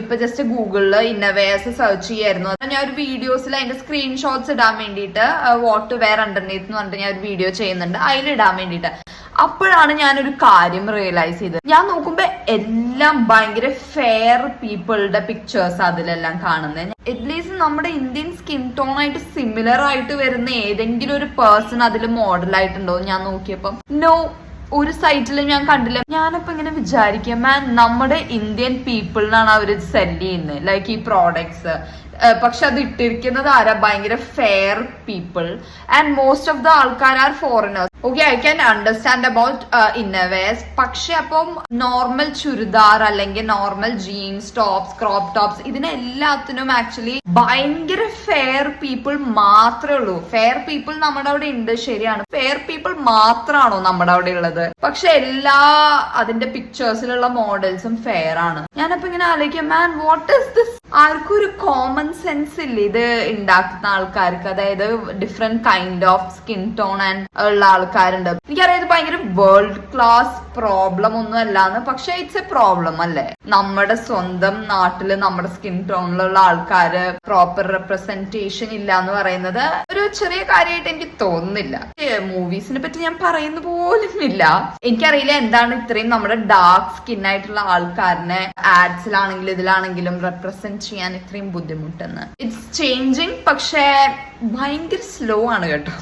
ഇപ്പൊ just ഗൂഗിളില് ഇന്നവേഴ്സ് search ചെയ്യായിരുന്നു. ഞാൻ ഒരു വീഡിയോസിൽ അതിന്റെ സ്ക്രീൻഷോട്ട്സ് ഇടാൻ വേണ്ടിയിട്ട് വാട്ട് ടു വെയർ അണ്ടർനീത്ത് എന്ന് പറഞ്ഞിട്ട് ഞാൻ ഒരു വീഡിയോ ചെയ്യുന്നുണ്ട്, അതിലിടാൻ വേണ്ടിയിട്ട്. അപ്പോഴാണ് ഞാനൊരു കാര്യം റിയലൈസ് ചെയ്തത്. ഞാൻ നോക്കുമ്പോ എല്ലാം ഭയങ്കര ഫെയർ പീപ്പിളുടെ പിക്ചേഴ്സ് അതിലെല്ലാം കാണുന്നത്. അറ്റ്ലീസ്റ്റ് നമ്മുടെ ഇന്ത്യൻ സ്കിൻ ടോൺ ആയിട്ട് സിമിലർ ആയിട്ട് വരുന്ന ഏതെങ്കിലും ഒരു പേഴ്സൺ അതിൽ മോഡലായിട്ടുണ്ടോ ഞാൻ നോക്കിയപ്പോ നോ, ഒരു സൈറ്റിലും ഞാൻ കണ്ടില്ല. ഞാനപ്പോ ഇങ്ങനെ വിചാരിക്കാം, നമ്മുടെ ഇന്ത്യൻ പീപ്പിളിനാണ് അവർ സെല് ചെയ്യുന്നത് ലൈക്ക് ഈ പ്രോഡക്ട്സ്. പക്ഷെ അത് ഇട്ടിരിക്കുന്നത് ആരാ? ഭയങ്കര fair people and most of the ആൾക്കാർ are foreigners. Okay, I can understand about innovators. പക്ഷെ അപ്പം നോർമൽ ചുരിദാർ അല്ലെങ്കിൽ normal jeans tops, crop tops, ഇതിനെല്ലാത്തിനും ആക്ച്വലി ഭയങ്കര ഫെയർ പീപ്പിൾ മാത്രമേ ഉള്ളൂ. ഫെയർ പീപ്പിൾ നമ്മുടെ അവിടെ ഉണ്ട്, ശരിയാണ്. ഫെയർ പീപ്പിൾ മാത്രമാണോ നമ്മുടെ അവിടെ ഉള്ളത്? പക്ഷെ എല്ലാ അതിന്റെ പിക്ചേഴ്സിലുള്ള മോഡൽസും ഫെയർ ആണ്. ഞാനപ്പോ ഇങ്ങനെ ആലോചിക്കാം, മാൻ വാട്ട് ഇസ് ദിസ്? ആർക്കും ഒരു കോമൺ സെൻസ് ഇല്ല ഇത് ഉണ്ടാക്കുന്ന ആൾക്കാർക്ക്. അതായത് different kind of skin tone and ഉള്ള ആൾക്കാരുണ്ട്. എനിക്കറിയാം ഇത് ഭയങ്കര വേൾഡ് ക്ലാസ് പ്രോബ്ലം ഒന്നും അല്ലാന്ന്, പക്ഷെ ഇറ്റ്സ് എ പ്രോബ്ലം അല്ലേ? നമ്മുടെ സ്വന്തം നാട്ടില് നമ്മുടെ സ്കിൻ ടോണിലുള്ള ആൾക്കാര് പ്രോപ്പർ റെപ്രസെന്റേഷൻ ഇല്ല എന്ന് പറയുന്നത് ഒരു ചെറിയ കാര്യമായിട്ട് എനിക്ക് തോന്നുന്നില്ല. മൂവീസിനെ പറ്റി ഞാൻ പറയുന്ന പോലും ഇല്ല. എനിക്കറിയില്ല എന്താണ് ഇത്രയും നമ്മുടെ ഡാർക്ക് സ്കിൻ ആയിട്ടുള്ള ആൾക്കാരനെ ആഡ്സിലാണെങ്കിലും ഇതിലാണെങ്കിലും റെപ്രസെന്റ് ചെയ്യാൻ ഇത്രയും ബുദ്ധിമുട്ടെന്ന്. ഇറ്റ്സ് ചേഞ്ചിങ്, പക്ഷേ ഭയങ്കര സ്ലോ ആണ് കേട്ടോ.